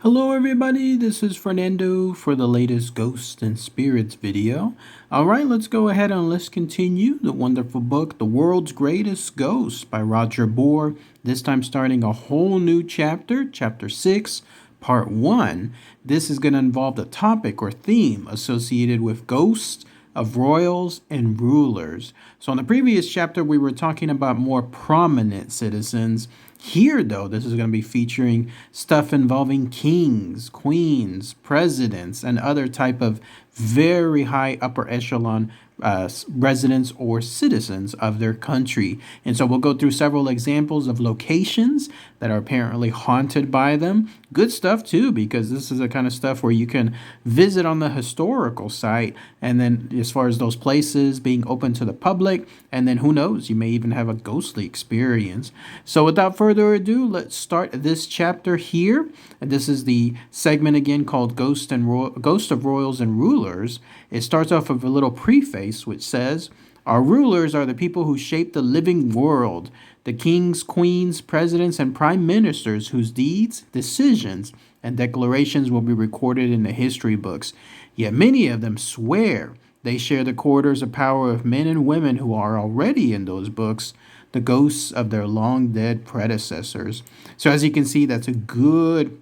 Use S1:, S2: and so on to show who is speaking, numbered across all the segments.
S1: Hello everybody, this is Fernando for the latest Ghosts and Spirits video. Alright, let's go ahead and let's continue the wonderful book, The World's Greatest Ghosts by Roger Bohr. This time starting a whole new chapter, chapter 6, part 1. This is going to involve the topic or theme associated with ghosts of royals and rulers. So in the previous chapter, we were talking about more prominent citizens. Here, though, this is going to be featuring stuff involving kings, queens, presidents, and other type of very high upper echelon residents or citizens of their country. And so we'll go through several examples of locations that are apparently haunted by them. Good stuff too, because this is the kind of stuff where you can visit on the historical site, and then as far as those places being open to the public, and then who knows, you may even have a ghostly experience. So without further ado, let's start this chapter here. And this is the segment again called Ghost of Royals and Rulers. It starts off with a little preface which says, "Our rulers are the people who shape the living world, the kings, queens, presidents, and prime ministers whose deeds, decisions, and declarations will be recorded in the history books. Yet many of them swear they share the quarters of power of men and women who are already in those books, the ghosts of their long-dead predecessors." So as you can see, that's a good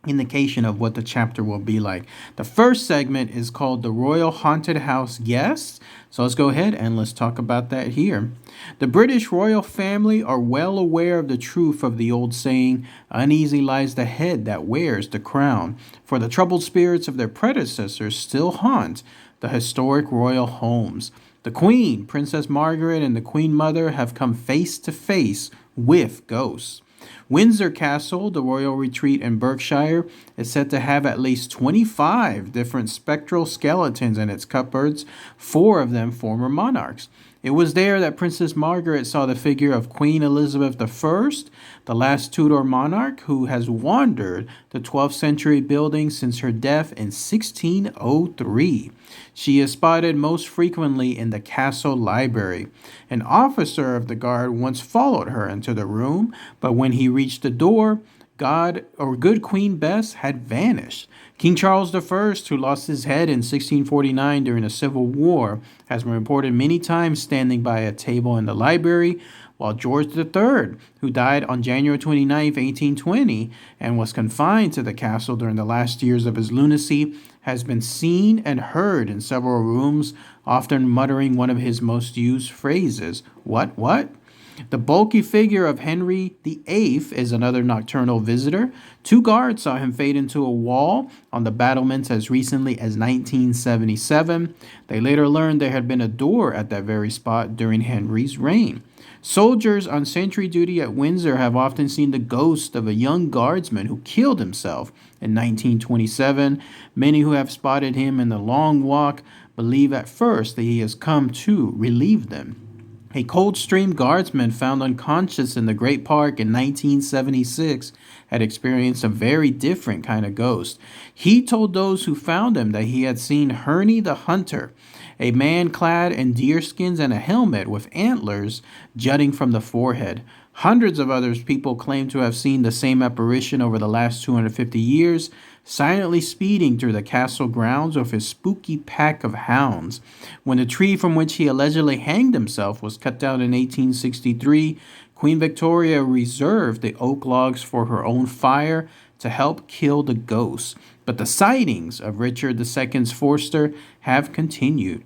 S1: indication of what the chapter will be like. The first segment is called The Royal Haunted House Guests. So let's go ahead and let's talk about that here. The British royal family are well aware of the truth of the old saying, "Uneasy lies the head that wears the crown," for the troubled spirits of their predecessors still haunt the historic royal homes. The Queen, Princess Margaret, and the Queen Mother have come face to face with ghosts. Windsor Castle, the royal retreat in Berkshire, is said to have at least 25 different spectral skeletons in its cupboards, 4 of them former monarchs. It was there that Princess Margaret saw the figure of Queen Elizabeth I, the last Tudor monarch who has wandered the 12th century building since her death in 1603. She is spotted most frequently in the castle library. An officer of the guard once followed her into the room, but when he reached the door, good Queen Bess had vanished. King Charles I, who lost his head in 1649 during the Civil War, has been reported many times standing by a table in the library, while George III, who died on January 29, 1820, and was confined to the castle during the last years of his lunacy, has been seen and heard in several rooms, often muttering one of his most used phrases, "What?" The bulky figure of Henry VIII is another nocturnal visitor. 2 guards saw him fade into a wall on the battlements as recently as 1977. They later learned there had been a door at that very spot during Henry's reign. Soldiers on sentry duty at Windsor have often seen the ghost of a young guardsman who killed himself in 1927. Many who have spotted him in the Long Walk believe at first that he has come to relieve them. A Coldstream guardsman found unconscious in the Great Park in 1976 had experienced a very different kind of ghost. He told those who found him that he had seen Herney the Hunter, a man clad in deerskins and a helmet with antlers jutting from the forehead. Hundreds of other people claim to have seen the same apparition over the last 250 years, silently speeding through the castle grounds with his spooky pack of hounds. When the tree from which he allegedly hanged himself was cut down in 1863, Queen Victoria reserved the oak logs for her own fire to help kill the ghosts. But the sightings of Richard II's Forster have continued.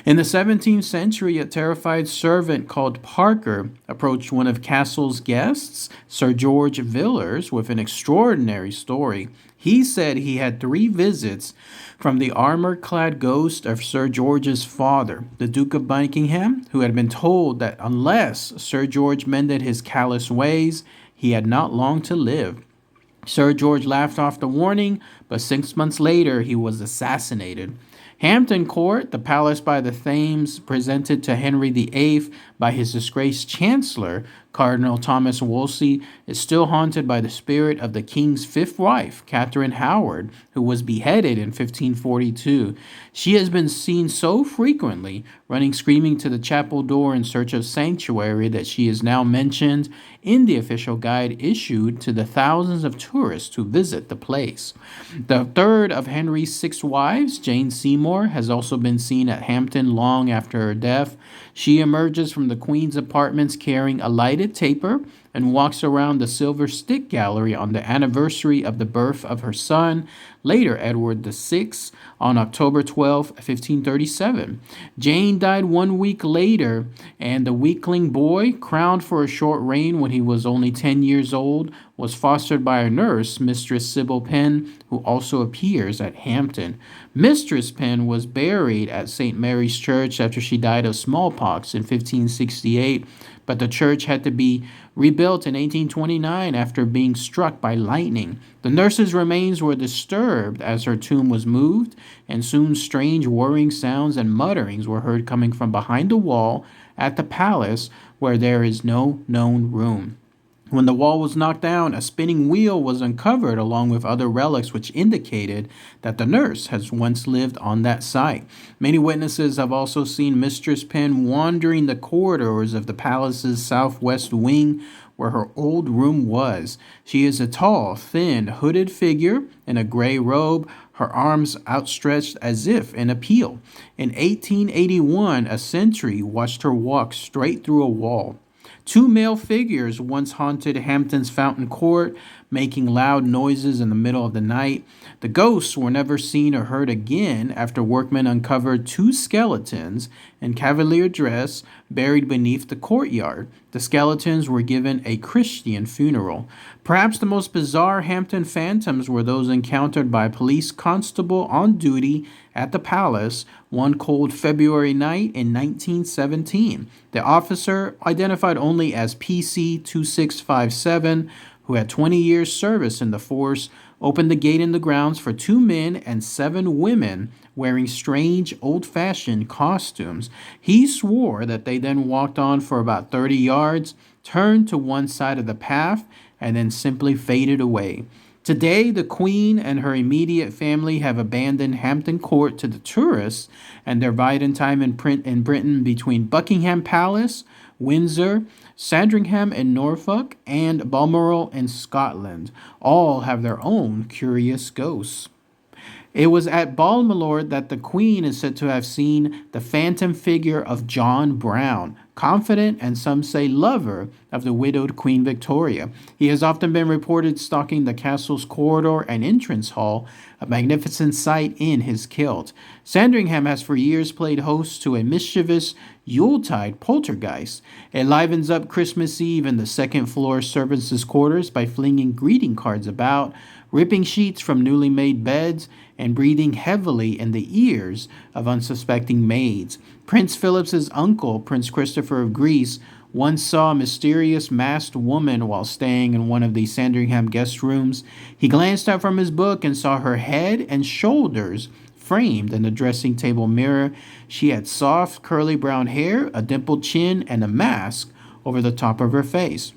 S1: In the 17th century, a terrified servant called Parker approached one of Castle's guests, Sir George Villiers, with an extraordinary story. He said he had 3 visits from the armor-clad ghost of Sir George's father, the Duke of Buckingham, who had been told that unless Sir George mended his callous ways, he had not long to live. Sir George laughed off the warning, but 6 months later he was assassinated. Hampton Court, the palace by the Thames presented to Henry VIII by his disgraced chancellor, Cardinal Thomas Wolsey is still haunted by the spirit of the king's fifth wife, Catherine Howard, who was beheaded in 1542. She has been seen so frequently, running screaming to the chapel door in search of sanctuary, that she is now mentioned in the official guide issued to the thousands of tourists who visit the place. The third of Henry's six wives, Jane Seymour, has also been seen at Hampton long after her death. She emerges from the Queen's apartments carrying a lighted taper and walks around the Silver Stick Gallery on the anniversary of the birth of her son, later Edward VI, on October 12, 1537. Jane died 1 week later, and the weakling boy, crowned for a short reign when he was only 10 years old, was fostered by a nurse, Mistress Sybil Penn, who also appears at Hampton. Mistress Penn was buried at St. Mary's Church after she died of smallpox in 1568, but the church had to be rebuilt in 1829 after being struck by lightning. The nurse's remains were disturbed as her tomb was moved, and soon strange whirring sounds and mutterings were heard coming from behind the wall at the palace, where there is no known room. When the wall was knocked down, a spinning wheel was uncovered along with other relics which indicated that the nurse has once lived on that site. Many witnesses have also seen Mistress Penn wandering the corridors of the palace's southwest wing where her old room was. She is a tall, thin, hooded figure in a gray robe, her arms outstretched as if in appeal. In 1881, a sentry watched her walk straight through a wall. Two male figures once haunted Hampton's Fountain Court, making loud noises in the middle of the night. The ghosts were never seen or heard again after workmen uncovered two skeletons in cavalier dress buried beneath the courtyard. The skeletons were given a Christian funeral. Perhaps the most bizarre Hampton phantoms were those encountered by a police constable on duty at the palace one cold February night in 1917. The officer, identified only as PC 2657, who had 20 years' service in the force, opened the gate in the grounds for two men and seven women wearing strange, old-fashioned costumes. He swore that they then walked on for about 30 yards, turned to one side of the path, and then simply faded away. Today, the Queen and her immediate family have abandoned Hampton Court to the tourists, and they're biding time in Britain between Buckingham Palace, Windsor, Sandringham in Norfolk, and Balmoral in Scotland. All have their own curious ghosts. It was at Balmoral that the Queen is said to have seen the phantom figure of John Brown, confidant and some say lover of the widowed Queen Victoria. He has often been reported stalking the castle's corridor and entrance hall, a magnificent sight in his kilt. Sandringham has for years played host to a mischievous Yuletide poltergeist. It livens up Christmas Eve in the second-floor servants' quarters by flinging greeting cards about, ripping sheets from newly made beds, and breathing heavily in the ears of unsuspecting maids. Prince Philip's uncle, Prince Christopher of Greece, once saw a mysterious masked woman while staying in one of the Sandringham guest rooms. He glanced out from his book and saw her head and shoulders framed in the dressing table mirror. She had soft, curly brown hair, a dimpled chin, and a mask over the top of her face.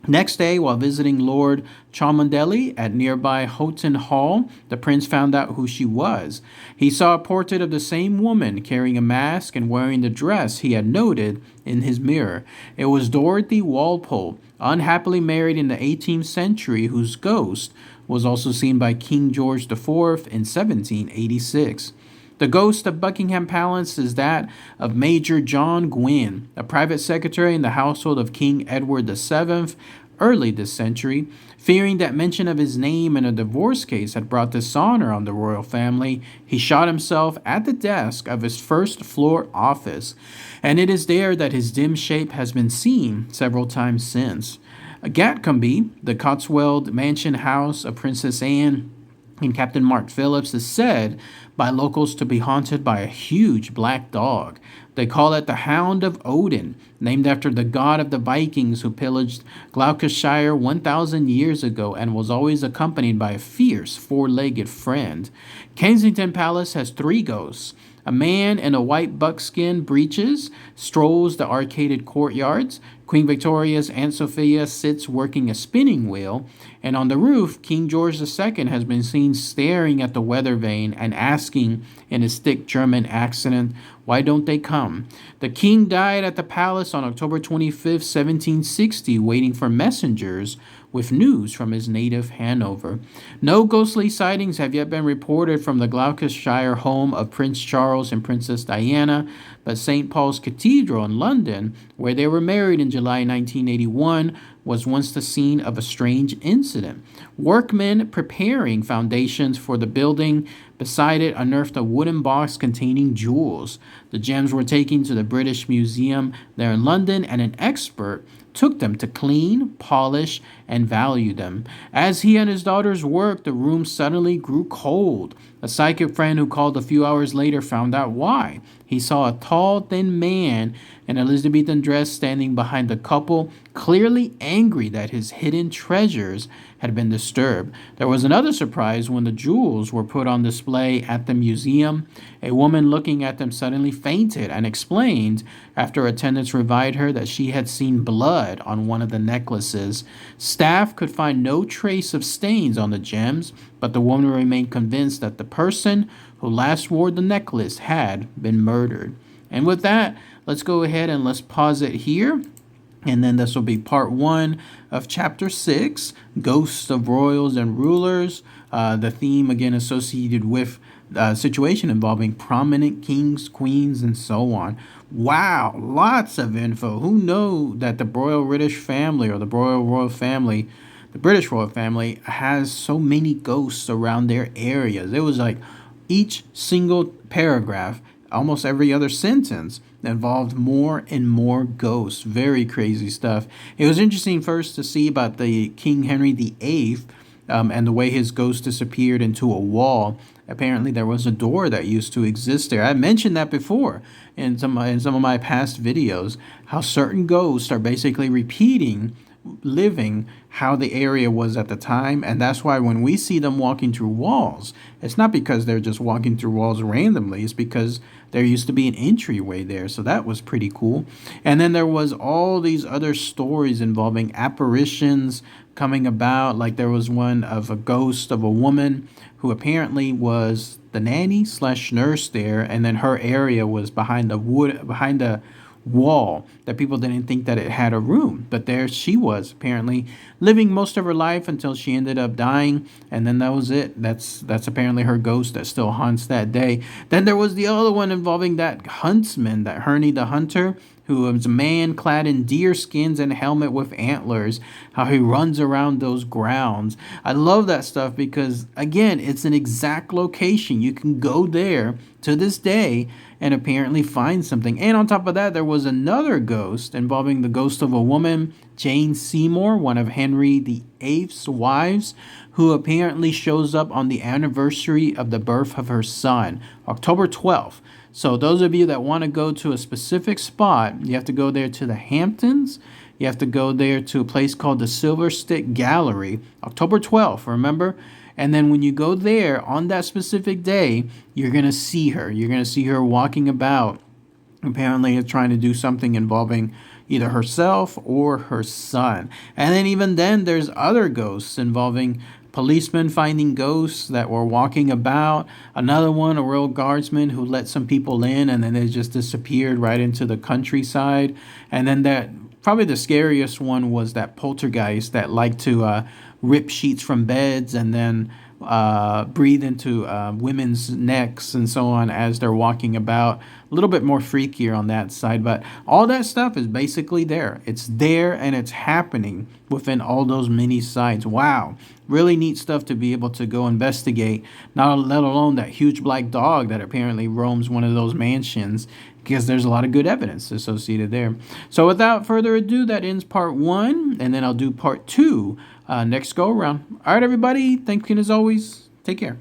S1: Next day, while visiting Lord Cholmondeley at nearby Houghton Hall, the prince found out who she was. He saw a portrait of the same woman carrying a mask and wearing the dress he had noted in his mirror. It was Dorothy Walpole, unhappily married in the 18th century, whose ghost was also seen by King George IV in 1786. The ghost of Buckingham Palace is that of Major John Gwynn, a private secretary in the household of King Edward VII, early this century. Fearing that mention of his name in a divorce case had brought dishonor on the royal family, he shot himself at the desk of his first-floor office, and it is there that his dim shape has been seen several times since. Gatcombe, the Cotswold mansion house of Princess Anne and Captain Mark Phillips, is said by locals to be haunted by a huge black dog. They call it the Hound of Odin, named after the god of the Vikings who pillaged Gloucestershire 1,000 years ago and was always accompanied by a fierce four-legged friend. Kensington Palace has three ghosts. A man in a white buckskin breeches strolls the arcaded courtyards. Queen Victoria's Aunt Sophia sits working a spinning wheel, and on the roof, King George II has been seen staring at the weather vane and asking in his thick German accent, "Why don't they come?" The king died at the palace on October 25th, 1760, waiting for messengers with news from his native Hanover. No ghostly sightings have yet been reported from the Gloucestershire home of Prince Charles and Princess Diana, but St. Paul's Cathedral in London, where they were married in July 1981, was once the scene of a strange incident. Workmen preparing foundations for the building beside it unearthed a wooden box containing jewels. The gems were taken to the British Museum there in London, and an expert took them to clean, polish, and value them. As he and his daughters worked, the room suddenly grew cold. A psychic friend who called a few hours later found out why. He saw a tall, thin man in Elizabethan dress standing behind the couple, clearly angry that his hidden treasures had been disturbed. There was another surprise when the jewels were put on display at the museum. A woman looking at them suddenly fainted and explained, after attendants revived her, that she had seen blood on one of the necklaces. Staff could find no trace of stains on the gems, but the woman remained convinced that the person who last wore the necklace had been murdered. And with that, let's go ahead and let's pause it here. And then this will be part 1 of chapter 6, Ghosts of Royals and Rulers. The theme, again, associated with a situation involving prominent kings, queens, and so on. Wow, lots of info. Who knew that the royal British family or the royal family, the British royal family, has so many ghosts around their areas? It was like each single paragraph, almost every other sentence, involved more and more ghosts. Very crazy stuff. It was interesting first to see about the King Henry VIII and the way his ghost disappeared into a wall. Apparently, there was a door that used to exist there. I mentioned that before in some of my past videos, how certain ghosts are basically repeating living how the area was at the time. And that's why when we see them walking through walls, it's not because they're just walking through walls randomly. It's because there used to be an entryway there. So that was pretty cool. And then there was all these other stories involving apparitions coming about. Like there was one of a ghost of a woman who apparently was the nanny slash nurse there, and then her area was behind the wall that people didn't think that it had a room, but there she was, apparently living most of her life until she ended up dying, and then that was it. That's apparently her ghost that still haunts that day. Then there was the other one involving that huntsman, that Herne the Hunter, who was a man clad in deer skins and a helmet with antlers, how he runs around those grounds. I love that stuff because, again, it's an exact location. You can go there to this day and apparently find something. And on top of that, there was another ghost involving the ghost of a woman, Jane Seymour, one of Henry VIII's wives, who apparently shows up on the anniversary of the birth of her son, October 12th. So those of you that want to go to a specific spot, you have to go there to the Hamptons. You have to go there to a place called the Silver Stick Gallery, October 12th, remember? And then when you go there on that specific day, you're going to see her. You're going to see her walking about, apparently trying to do something involving either herself or her son. And then even then, there's other ghosts involving policemen finding ghosts that were walking about. Another one, a royal guardsman who let some people in and then they just disappeared right into the countryside. And then that, probably the scariest one was that poltergeist that liked to rip sheets from beds and then breathe into women's necks and so on as they're walking about. A little bit more freakier on that side, but all that stuff is basically there. It's there and it's happening within all those many sites. Wow, really neat stuff to be able to go investigate, not let alone that huge black dog that apparently roams one of those mansions, because there's a lot of good evidence associated there. So without further ado, that ends part 1, and then I'll do part 2 next go around. All right, everybody, thank you as always. Take care.